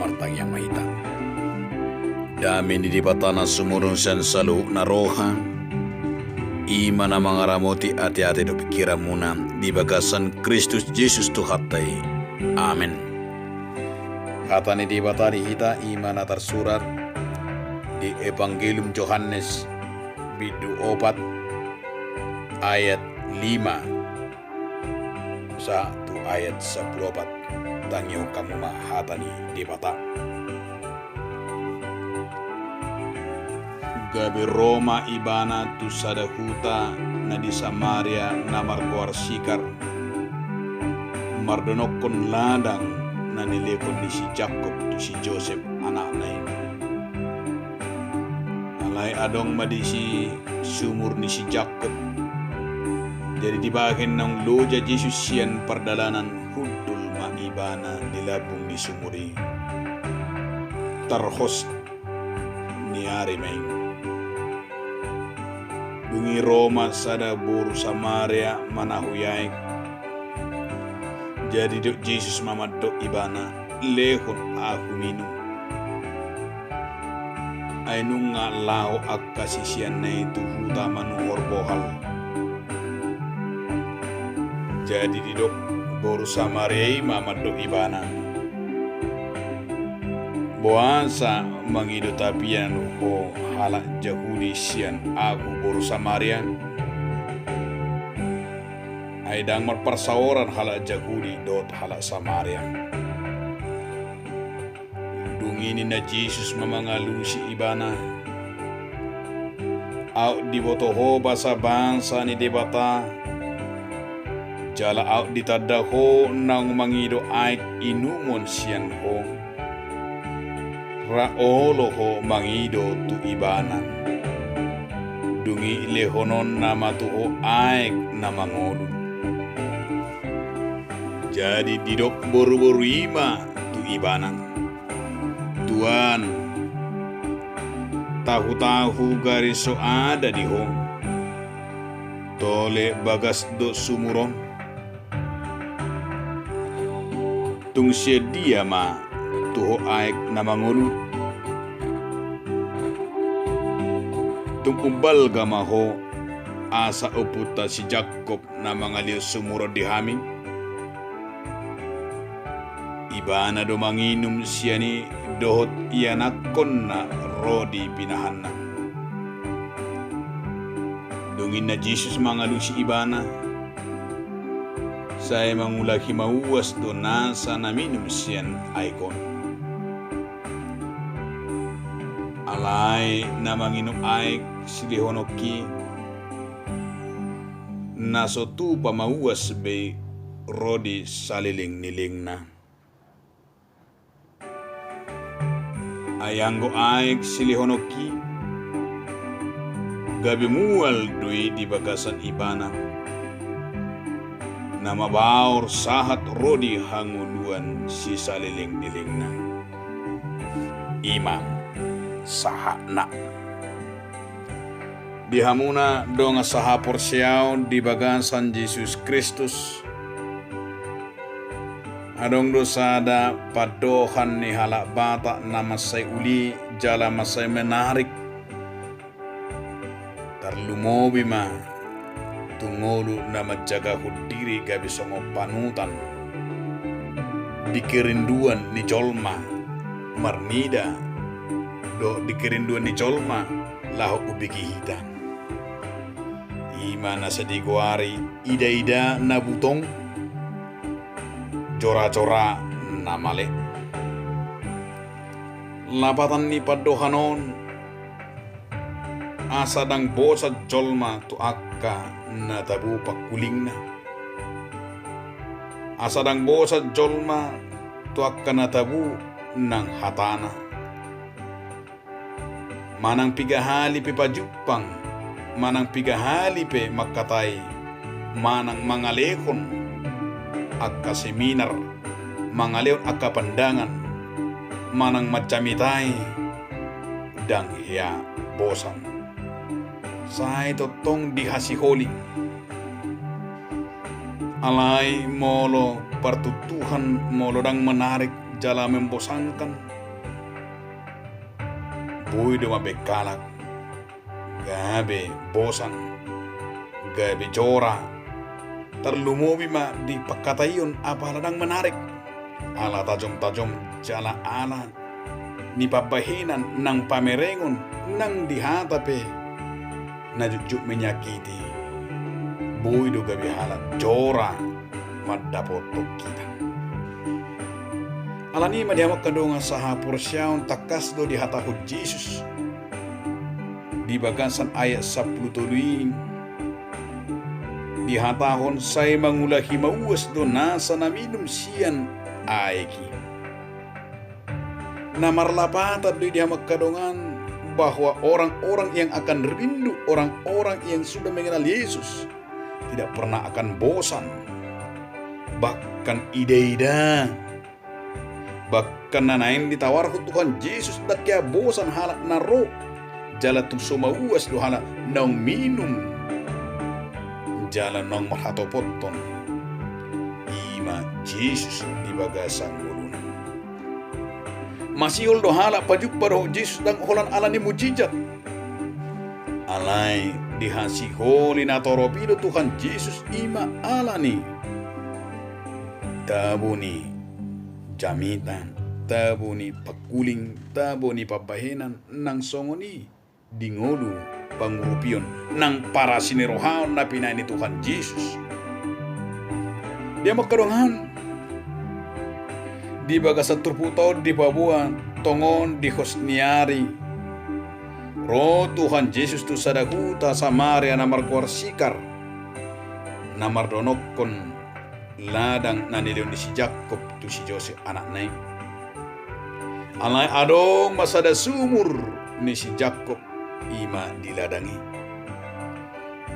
martang yang mahita. Dami ni dipatana sumurun sen salu na roha. Ima na mga ramoti ati-ati do pikiran muna di bagasan Kristus Yesus Tuhatai. Amin. Kata ni dibatani hita ima na tersurat di Evangelium Yohanes bidu 4 ayat 5 satu ayat 14 tangyo kamu mahatani dibata. Gabi Roma ibana tu sadahuta na di Samaria na markuar sikar mardonokon ladang na nilekon ni si Jacob tu si Joseph anak na ini. Alay adong madisi sumur ni si Jacob. Jadi dibahin ng loja Jesus siyan pardalanan hudul maibana dilabong ni sumuri. Tarhos ni Arimain. Dungi Roma sada buru Samaria manahuyay. Jadi do Jesus mamadok ibana lehon aku minum. Ay nung nga lao agkasisiyan na ito hutaman horbohal. Jadi didok boru Samaria mamadok ibana. Boasa mangido tapian ho halak Yahudi sian aku boru Samaria. Aidang marparsaoran halak Yahudi dot halak Samaria. Dungini na Jesus mamangalusi ibana. Au dibotoho basa bangsa ni debata. Jala au ditadaho nang mangido aik inumon sian ho. Raolo ho mangido tu ibana. Dungi lehonon nama tu ho aik nama ngodu. Jadi didok boru-boru ima tu ibana. Tuan tahu-tahu garis so ada di ho. Tole bagas do sumuron. Tung dia ma tuho aik nama ngulu. Tung ubal gama ho asa uputa si Jacob na mga liyo sumuro di haming. Ibana do manginum siya ni dohot iyanakon na rodi pinahanna. Dungin na Jesus mangalu si ibana. Saya mangulaki mauwas do nasa na minum siyan aikon. Alay na manginom aik silihonoki. Naso tu pa mauwas be rodi saliling-niling na. Ayanggo aik silihonoki. Gabi mual dui di bagasan ibana. Nama baur sahat rodi hanguluan si saliling-niling na. Imam saha na. Dihamuna dong saha porsiaw di bagasan Jesus Kristus. Adong dosada padohan ni halak bata na masay uli jala masay menarik. Tarlumobi ma tungolu na magjaga hudiri gabi songo panutan. Dikerinduan ni Jolma marnida do dikerinduan ni Jolma laho ubigihitan. Imana sa digwari ida-ida na butong cora-cora na mali. Lapatan ni padohanon asa dang bosa Jolma tu akka na tabu pakuling na. Asa dang bosa Jolma tu akka na tabu ng hatana. Manang pigahali pe pajupang, manang pigahali pe makatay, manang mangalekon akka seminar, mangaleon akka pandangan, manang macamitay, dang hiya bosan. Sa totong dihasiholi. Alay molo pertutuhan molo dang menarik jala membosankan. bui do mabe kalak, gabe bosan, gabe jora, terlumobi ma di pakatayon apa ladang menarik, ala tajom-tajom jala ala, ni pabahinan nang pamerengon nang dihatape, na jujuk menyakiti, bui do gabe halat jora, madapotok kita. Alani madiamak kadonga saha porsyaon takas do di hatahu Jesus. Di bagasan ayat 10 tuluin. Di hatahon saya mangulahi mauas do nasa na minum sian aeki. Namarlapatan do diamak kadongan bahwa orang-orang yang akan rindu, orang-orang yang sudah mengenal Yesus tidak pernah akan bosan. Bahkan ide-ide, bahkan nanain ditawar Tuhan Yesus tak kaya bosan halak naro jala tu somauas do halak nang minum jala nang mahatopoton ima Yesus di bagasan muluna masih do halak pajuk paro Yesus dang holan alani mujizat alai dihasi holi na toropido Tuhan Yesus ima alani tabuni jamitan, tabuni pakuling, tabuni pabahenan nang songoni dingolu pangurupion nang para sinirohaon na pinay ni Tuhan Yesus. Dia magkadongan di bagasan turputod di pabuan tongon di hosniari ro Tuhan Yesus tu sadahuta Samaria na markuarsikar na mardonokon ladang na niliw ni si Jacob tu si Joseph anak nai. Alay adong masada sumur ni si Jacob ima diladangi.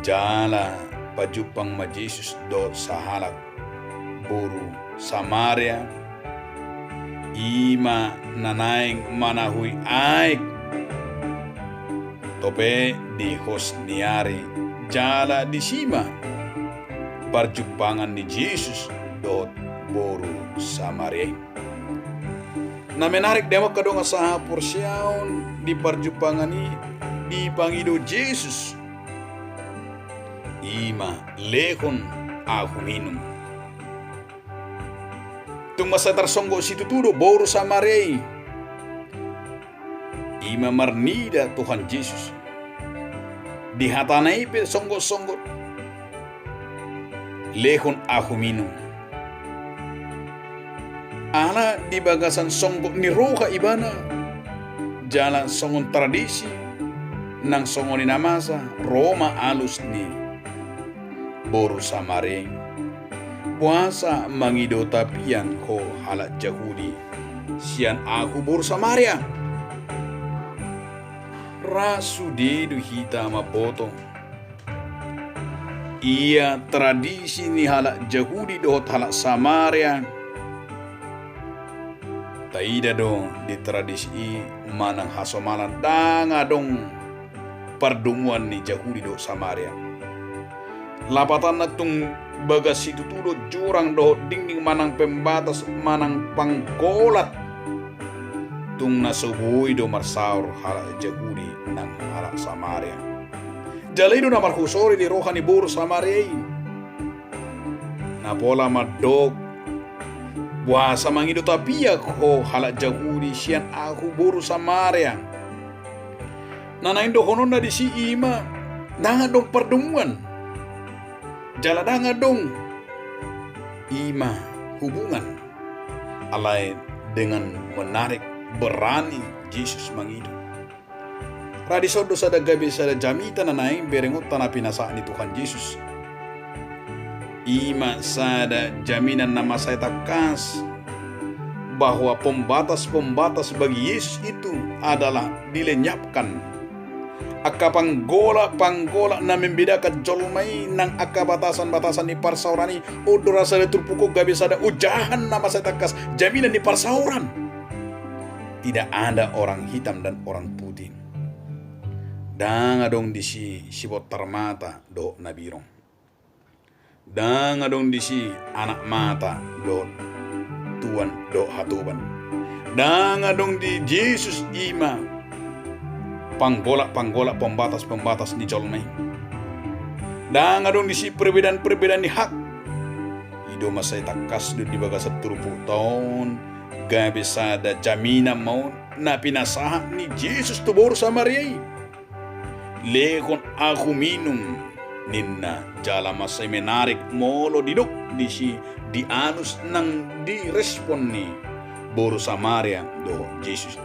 Jala pajupang ma Jesus do sahalak buru Samaria ima nanaing manahui aik tope di hosniari jala di sima perjupangan ni Yesus dot boru Samaria. Na menarik demak kadonga saha porsyaon di perjupangan ni di pangido Yesus. Ima lehon aku minum. Tung masa tersonggo situ tudo boru Samaria. Ima marnida Tuhan Yesus. Di hatanai pe songgo-songgo lehon aku minum. Ala di bagasan songgok ni roha ibana jalan songon tradisi nang songon ni namasa Roma alus ni boru Samaria puasa mangido tapian ho halat Yahudi sian aku boru Samaria rasu dedu hita maboto. Ia tradisi ni halak Yahudi dohot halak Samaria. Taida dong di tradisi manang hasomalan danga dong pardumuan ni Yahudi do Samaria. Lapatan na tung bagas itu tudo jurang dohot dingding manang pembatas manang panggolat. Tung nasubuhi do marsaur halak Yahudi nang halak Samaria. Jalido na marhusori di rohani boru Samaria. Na pola madog puasa mangido tapia ko halak Yahudi sian aku boru Samaria. Nanain do honon na di si ima danga dong pertemuan. Jala danga dong ima hubungan alai dengan menarik berani Yesus mangido. Radisodo sada gabi sada jamita na naing berengot tanah pinasa ni Tuhan Yesus. Ima sada jaminan nama saya takas bahwa pembatas-pembatas bagi Yesus itu adalah dilenyapkan. Aka panggola na membedakan jolmai nang aka batasan-batasan ni parsaurani odora sada turpukok gabi sada ujahan nama saya takas jaminan di parsauran. Tidak ada orang hitam dan orang putih. Danga dong di si botar mata do nabirong. Danga dong di si anak mata do tuan do hatuban. Danga dong di Yesus ima panggolak pembatas ni jolmai. Dan adong disi perbedaan di hak. Ido masay takas do di baga sa turupo taon. Gabi sada jamina mau na pinasaha ni Jesus tubor sa Maria. Lekon aku minum ninna jala masay menarik molo didok disi di anus nang di respon ni Boro Samaria do Jesus.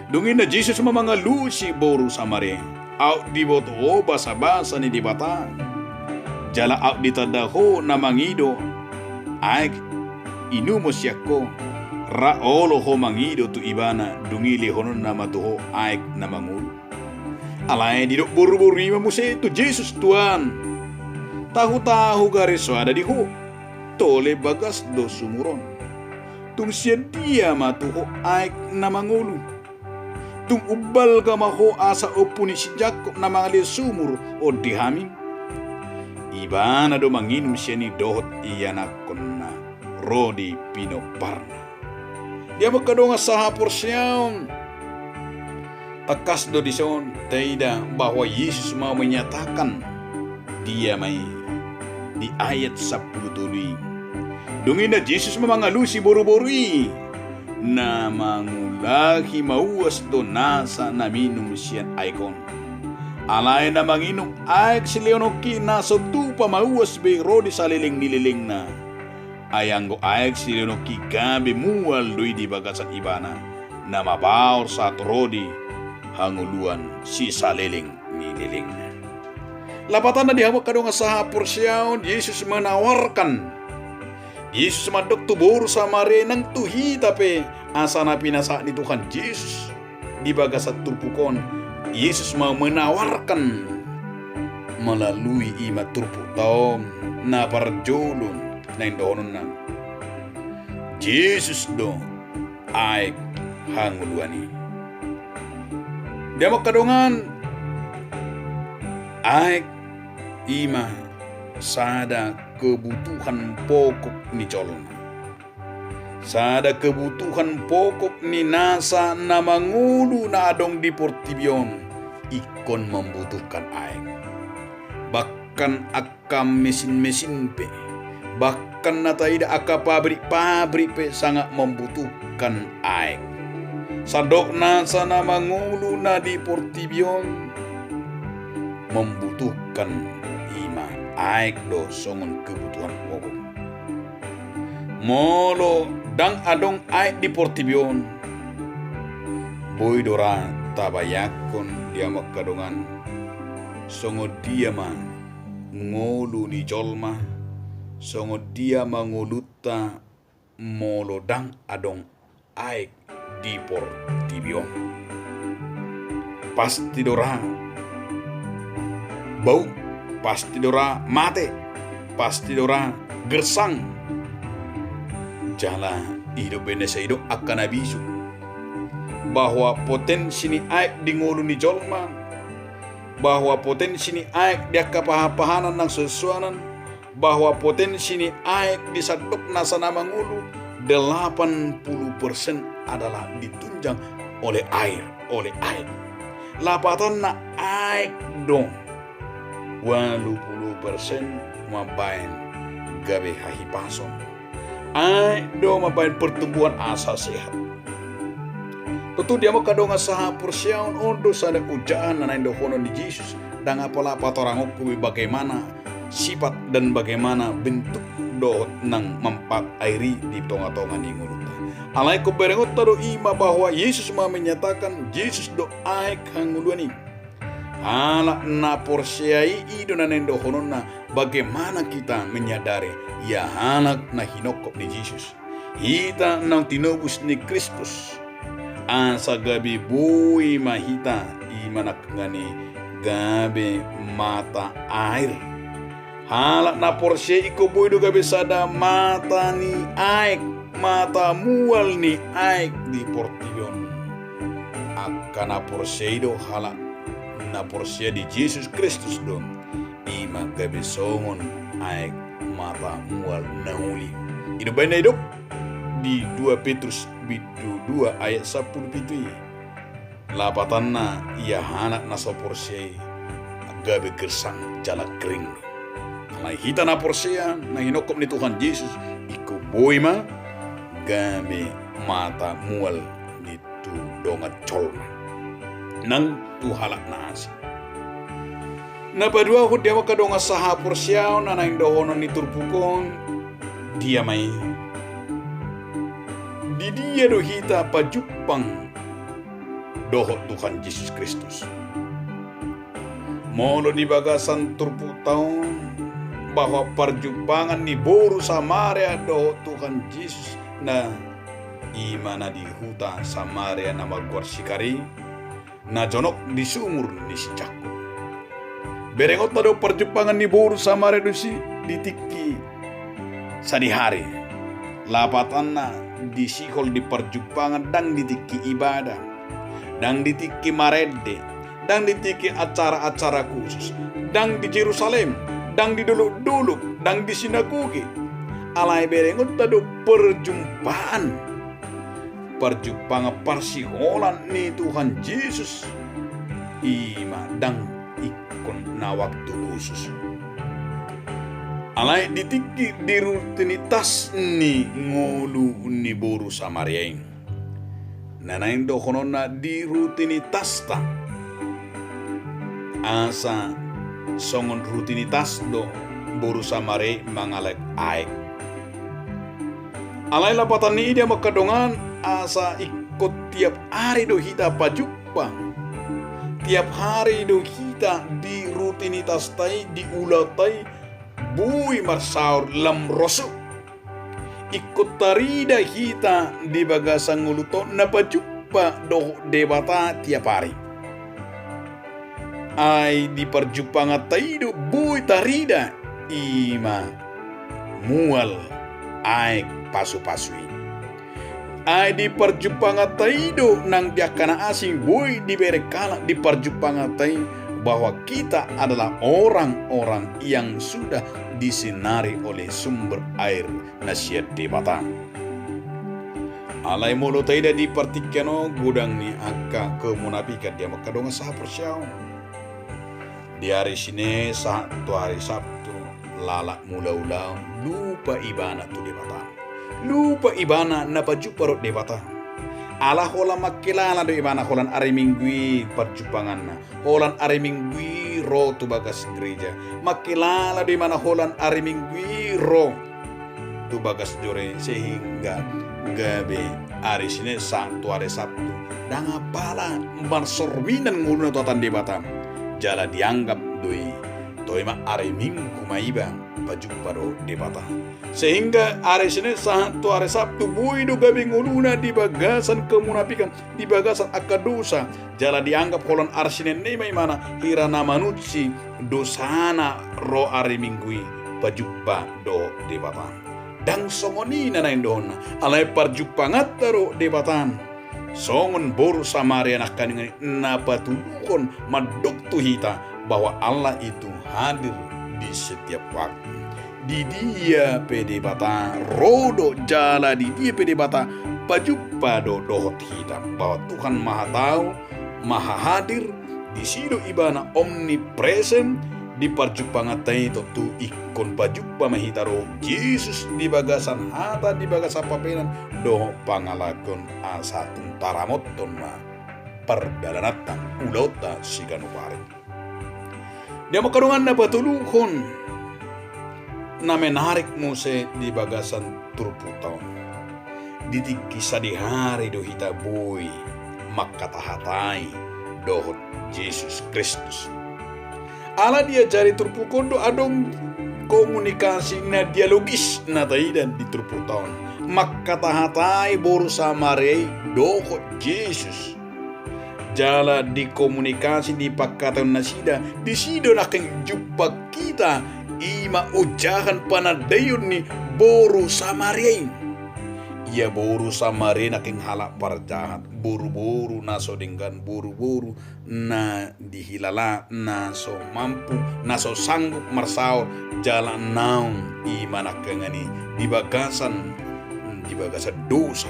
Dungin na Jesus mamangalu si Boro Samaria. Out di boto basa-basa ni dibata. Jala out ditadaho na mangido. Ay inumo siya ko. Raolo ho mangido tu ibana. Dungili honon na matuho ay na mangulo. Alay didok buru-buru mamuse tu Jesus tuan. Tahu-tahu garis ada di ho. Tole bagas do sumuron. Tung siya dia matuho ay na mangulo. Tung ubal ka maho asa opo ni si Jacob na mga sumur o dihaming. Iba na do manginum siya ni dohot iyanakon na Rodi Pinoparna. Dia magkadong sa hapor siyang takas do dison taida bahwa Yesus mau menyatakan dia may di ayat 10 tuloy. Dungin na Jesus mamangalu si boro-boroi na mangulaki mauwas do nasa naminum siyan aikon. Alay na manginum aik si Leonoki nasa tupa mauwas be Rodi sa liling-nililing na. Ayang go aik si Leonoki gabi mual doy di bagasan ibana na mabaor sa Rodi hanguluan si saliling-nililing na. Lapatan na dihamok kadong sa hapor siyaon, Jesus menawarkan Yesus madok tubor sa Maria nang tuhi tapi asa na pinasa ni Tuhan Yesus di bagasat turpukon. Yesus mau menawarkan melalui ima turpu taom na parjolon na indonon na Yesus do ay hanguluani. Dia makadongan ay ima sada kebutuhan pokok ni colon. Sada kebutuhan pokok ni nasa na mangulu na adong di Portibion ikon membutuhkan air. Bahkan akam mesin-mesin pe, bahkan na taida aka pabrik pe sangat membutuhkan air. Sadok nasa na mangulu na di Portibion membutuhkan ima aik do songon kebutuhan pokok. Molo dang adong aik di Portibion. Boy dora tabayakon dia makadongan. Songo dia man ngolu ni jolma. Songo dia manguluta molo dang adong aik di Portibion. Pasti dora bau, pasti dora mate, pasti dora gersang. Jala hidup Indonesia hidup akan abisu bahwa potensi ni aik di ngulu ni jolma, bahwa potensi ni aik di kapahapahanan ng sesuanan, bahwa potensi ni aik di sadok nasa nama ngulu 80% adalah ditunjang oleh air, aik. Lapatan na aik dong 80% mabain gabe hahipason. Ay do mabain pertumbuhan asa sehat. Tentu dia mau kadonga saha persyaun ondo sada ujaan na indo hono di Jesus dan apalapa orang hukumi bagaimana sifat dan bagaimana bentuk do nang mempat airi di tonga-tonga ni nguluta. Alai ko berengot tado ima bahwa Yesus mau menyatakan Yesus do aik hanguluani. Ala na porsiai ido na nendo honona bagaimana kita menyadari ya anak na hinokop ni Jesus. Hita nang tinubus ni Kristus. Asa gabi bui mahita imanak ngani gabi mata air. Hala na porsiai iko bui do gabi sada mata ni aik, mata mual ni aik di Portibion. Akana porsiai do hala na porsia di Jesus Kristus dong ima kabisongon aik mata mual nauli. Ino ba na di 2 Petrus 2 ayat 10 pitu. lapatan na ia hanak na so porsiya gabi gersang jala kering. Alay hita na porsiya na hinokop ni Tuhan Yesus iku boy ma gabi mata mual itu dongat colma nang tuhalak na asi. Napadua ko dia makadonga saha porsiya na naing dohonon ni turpukon dia may di dia do hita pajupang dohot Tuhan Yesus Kristus. Molo di bagasan turputaw bahwa perjupangan ni boru Samaria dohot Tuhan Yesus na imana di huta Samaria na magwarsikari na jonok di sumur ni si Jakob. Berengot na do perjupangan ni boru Samaria do si ditiki sadihari. Lapatan na disikol di perjupangan dang ditiki ibadah, dang ditiki marede, dang ditiki acara-acara khusus, dang di Yerusalem, dang di duluk-duluk, dang di sinagoge. Alay berengot na do perjumpaan parsiholan ni Tuhan Yesus ima dang ikon na waktu khusus. Alay ditiki di rutinitas ni ngulu ni boru Samaria. Nanain dohonon na di rutinitas ta. Asa songon rutinitas do boru Samaria mangalek aek. Alay lapatan ni dia makadongan asa ikut tiap hari do hita pajupang. Tiap hari do hita di rutinitas tai di ulatai bui marsaur lam rosu. Ikut tarida hita di bagasang nguluto na pajupa do debata tiap hari. Ay di perjupangan tai do bui tarida ima mual ay pasu-pasui. Ay di perjupangan taido nang diakana asing boy di berekala di perjupangan tai bahwa kita adalah orang-orang yang sudah disinari oleh sumber air nasihat debata. Alay molo taida di partikano gudang ni angka kemunafikan dia makadonga saha persyao. Di hari sini satu hari Sabtu lalak mula-ulang lupa ibana tu debata. Lupa ibana na pajuparot debata. Ala hola makilala do ibana holan ari minggui perjupangan na. Holan ari minggui ro tu bagas gereja. Makilala do ibana holan ari minggui ro tu bagas jore sehingga gabe ari sini satu hari Sabtu. Danga pala marsorminan nguluna tuatan debata. Jala dianggap doi toima ari minggu maibang pajuparo debata. Sehingga hari Senin satu hari Sabtu buido gabi nguluna di bagasan kemunafikan, di bagasan akadosa. Jala dianggap kolon arsinen nema mana hirana manuci dosana ro ari minggui pajuppa do debatan. Dang songoni na indona alay parjuppa ngattaro debatan. Songon boru Samaria nakkaningan napatulukon madoktu hita bahwa Allah itu hadir di setiap waktu. Di dia pede bata rodo jala di dia pede bata pajuppa do dohot hitam bahwa Tuhan maha tahu, maha hadir di sido ibana omnipresent di parjuppa ngatai tu ikon pajuppa mahitaro Yesus di bagasan hata di bagasan papenan do pangalakon asa tuntaramoton ma perdalanatan ulota siganupare. Dia makarungan na patulukon na menarik muse di bagasan turputaw. Ditikisa di hari do hita boy makatahatay dohot Yesus Kristus. Ala dia jari turpukon do adong komunikasi na dialogis na taidan di turputaw. Makatahatay boru Samaria dohot Yesus. Jala di komunikasi di pakatan nasida di sido nakeng jumpa kita ima ujahan panadayon ni boru Samaria. Ia boru Samaria naking halak parjahat buru-buru na so dinggan buru-buru na dihilala na so mampu na so sanggup marsaur jalan naung ima nakengani di bagasan dosa.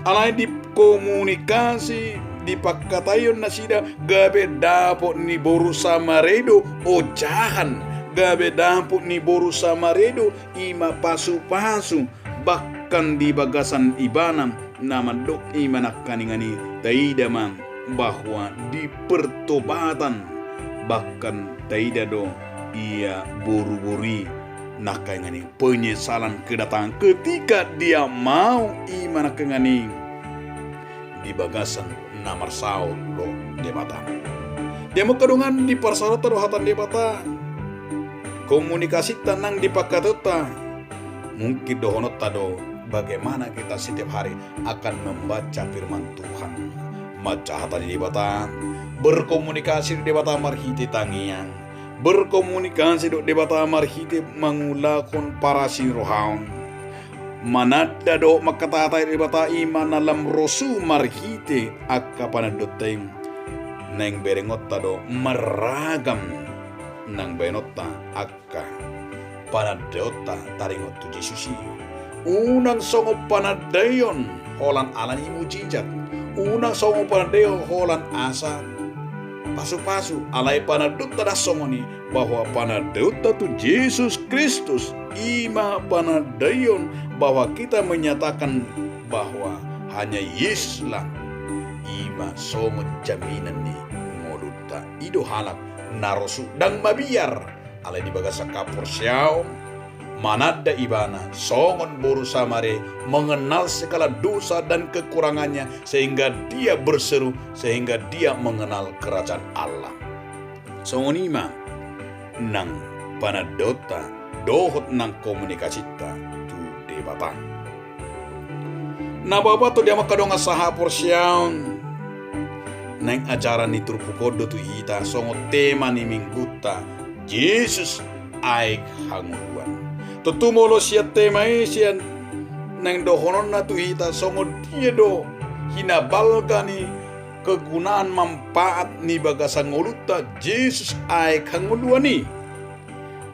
Alay di komunikasi dipakatayon na sida gabe dapo ni boru Samaredo ojahan, gabe dapo ni boru Samaredo ima pasu-pasu, bahkan di bagasan ibanam namandok ima nakaningani taida mang bahwa di pertobatan bahkan taida do ia buru-buri nakangani penyesalan kedatangan ketika dia mau ima nakangani di bagasan namar Saul lo debatan. Dia makadungan di parsarata rohatan debata komunikasi tenang di pakatota mungkin dohonot tado bagaimana kita setiap hari akan membaca firman Tuhan, maca hata di debata, berkomunikasi di debata marhiti tangian, berkomunikasi di debata marhiti mangulakon para sinrohaon, manada do makatata di debata iman alam rosu marhiti akka panadoteng neng berengot tado meragam nang benota akka panadota taringot tu Yesusi unang songo panadayon holan alani mujizat, unang songo panadayon holan asa pasu-pasu alai panadota da songoni bahwa panadota tu Yesus Kristus ima panadayon bahwa kita menyatakan bahwa hanya Yesuslah ima songo jaminan ni moduta ido halak narosu dang mabiar alai di bagasa kapur siao manada ibana songon boru Samare mengenal segala dosa dan kekurangannya sehingga dia berseru, sehingga dia mengenal kerajaan Allah. Songon ima nang panadota dohot nang komunikasita tu debata. Na bapa tu dia makadonga saha porsiaon nang ajaran ni turpukodo tu hita songo tema ni mingguta Yesus aik hanguluan. Tutumolo siya tema siya nang dohonon na tu hita songo dia do hinabalga ni kegunaan manfaat ni bagasan ngoluta Yesus aik hanguluan ni.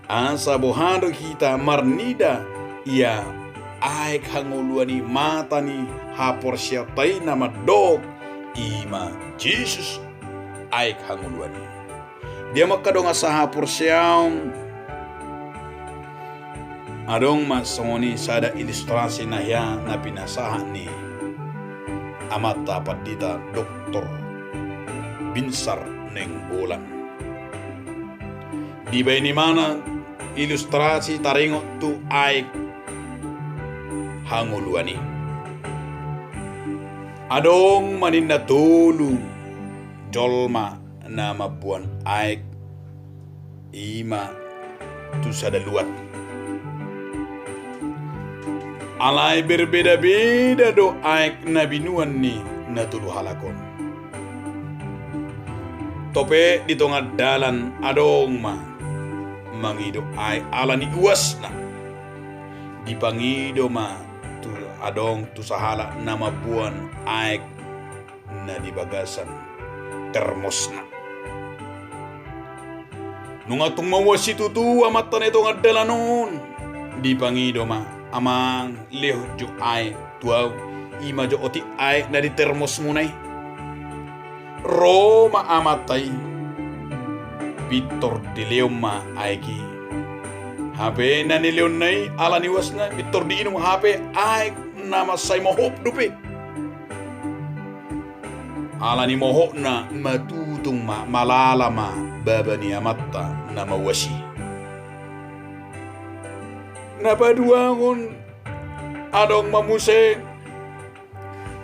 Asa bohando kita marnida ia aik hanguluan ni mata ni hapor siya tay nama dog ima Jesus aik hanguluan ni. Dia makadong asaha porsyang adong masongoni sada ilustrasi na ya na pinasahan ni amat tapat dita Dr. Binsar Neng Bolan. Di ba ini mana ilustrasi taringot tu aik hanguluani. Adong maninda tulu jolma nama buan aik ima tu sada luat. Alai berbeda-beda do aik nabinuan ni na tulu halakon. Tope di tengah dalan adong ma mangido aik alani uas na. Dipangido ma tu adong tu sahala nama buan aik na di bagasan termos na. Nunga tungmawas itu tu amatan itu ngadalanon dipangido ma amang leo jo ay tuaw ima jo oti ay na di termos munay Roma amatay Victor de Leon ma ay ki hape na ni Leon nay ala niwas na Victor di inong hape ay nama say mohop dupi ala ni mohok na matutong malalama baba ni amatta na mawasi. Napaduangon adong mamuseng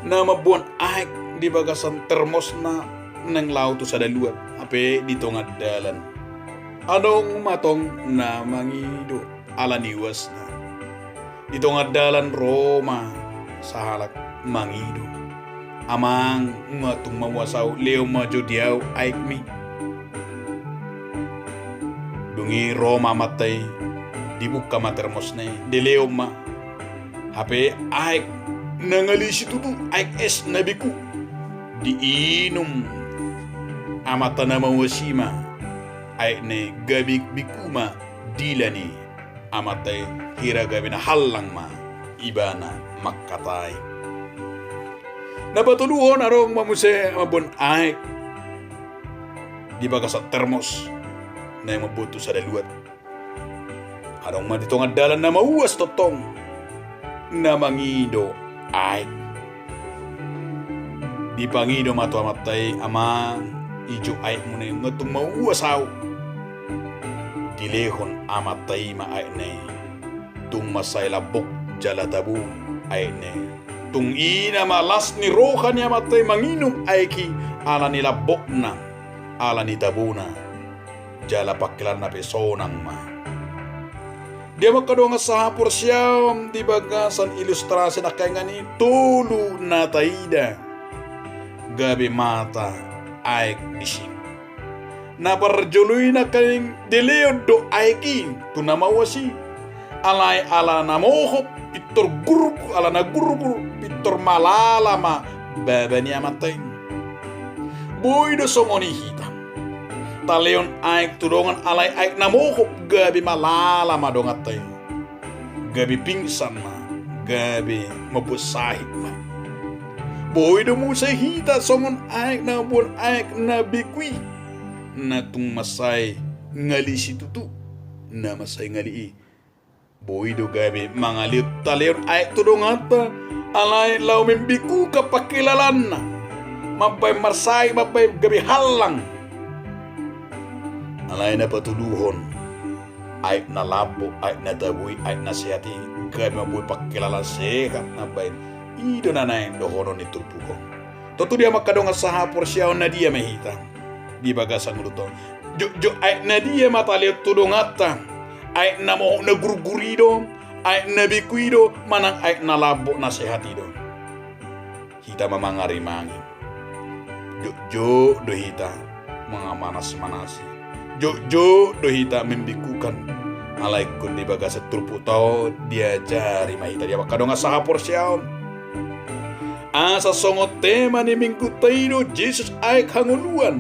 na mabuan aik di bagasan termos na nang lauto sa daluat ape di tongad dalan. Adong matong na mangido ala niwas na di tongad dalan Roma sa halak mangido. Amang matung mawasaw leo majo diaw aik mi. Dungi Roma matay di buka matermos na de leo ma. Hape aik nangalisi tutu aik es nabiku. Di inum amata na mawasima aik ne gabik bikuma dilani amatay hira gabi na halang ma ibana makatay. Napatuluhon arong mamuse mabon aik. Di baga sa termos na yung mabuto sa daluat. Arong madito nga dalan na mauwas totong na mangido aik. Di pangido matuamatay ama ijo aik mo na yung ngatong mauwas aw. Dilehon amatay maay na tung masay labok jala tabu ay na tung ina malas ni roha niya matay manginom ay ki ala ni labok na ala ni tabu na jala pakilan na pesonang ma. Dia makado nga sa hapor siya di bagasan ilustrasi na kaya nga ni tulo na taida gabi mata ay isip. Naparjuluy na kayong dileod do aiki tunamawasi alay ala na mohop pitor guruk ala na guruk pitor malalama baba niya matay boy do somoni hitam taleon aik tudongan alay aik na mohop gabi malalama dong atay gabi pingsan ma gabi mabusahit ma boy do mo sa hita somon aik na bon aik na bikwi na tung masay ngali si tutu na masay ngali boy do gabi mga liut taleon ay tudong ata alay law membiku kapakilalan na mabay marsay mabay gabi halang alay na patuluhon ay na labo ay na daboy ay na siyati gabi mabuhay pakilalan sehat na bay ido na na yung dohono ni tulpuko toto dia makadonga sa hapor siya na dia mahita di bagasang luto jo ay na dia mataliot tudong ata ay na mo na gurgurido ay na bikuido manang ay na labo na sehatido hita mamangarimangi jo do hita mga manas-manasi jo do hita membikukan alay kun di baga sa turputaw dia jari mahita dia makadonga sa hapor siya asa songot tema ni minggu tayo Jesus ay kanguluan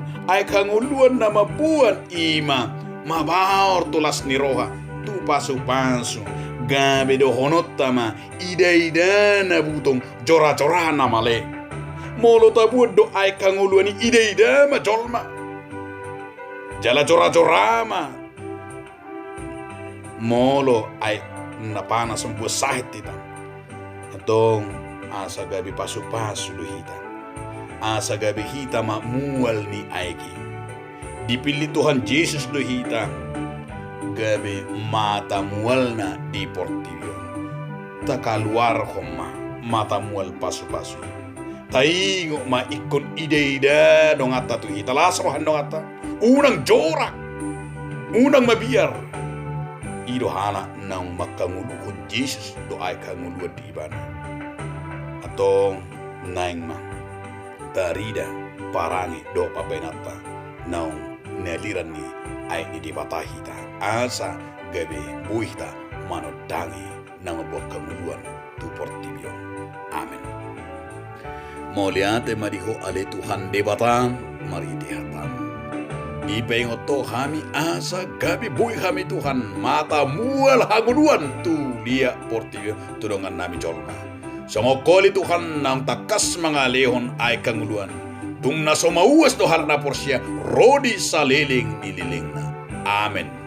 na mabuan ima mabaor tulas ni roha tu pasu-pasu gabi do honot tama ida na butong jora-jora na male molo tabuan do ay kanguluan ni ida ma jolma jala jora-jora ma molo ay napana sembuh sahit tita atong asa gabi pasu-pasu do hita asa gabi hita mual ni aiki dipilih Tuhan Yesus do hita gabi mata mual na di portibio takaluar koma mata mual pasu-pasu taingo ma ikon ida dong ata tu hita lasrohan dong ata unang jorak unang mabiar ido hana nang makangulu ko Jesus do ay kangulu di bana atong naing ma tarida parangi do pabenata naung neliran ni ay idipatahita asa gabi buhita manodangi nang buah kanguluan tu portibio amen moliate mariho ale Tuhan debatan mari dihatan ipengot to kami asa gabi buih kami Tuhan mata mual haguluan tu dia portibio tudongan nami jolma sangokoli Tuhan nang takas mga lehon ay kanguluan tung nasomauas Tuhan na porsya rodi sa liling nililing na amen.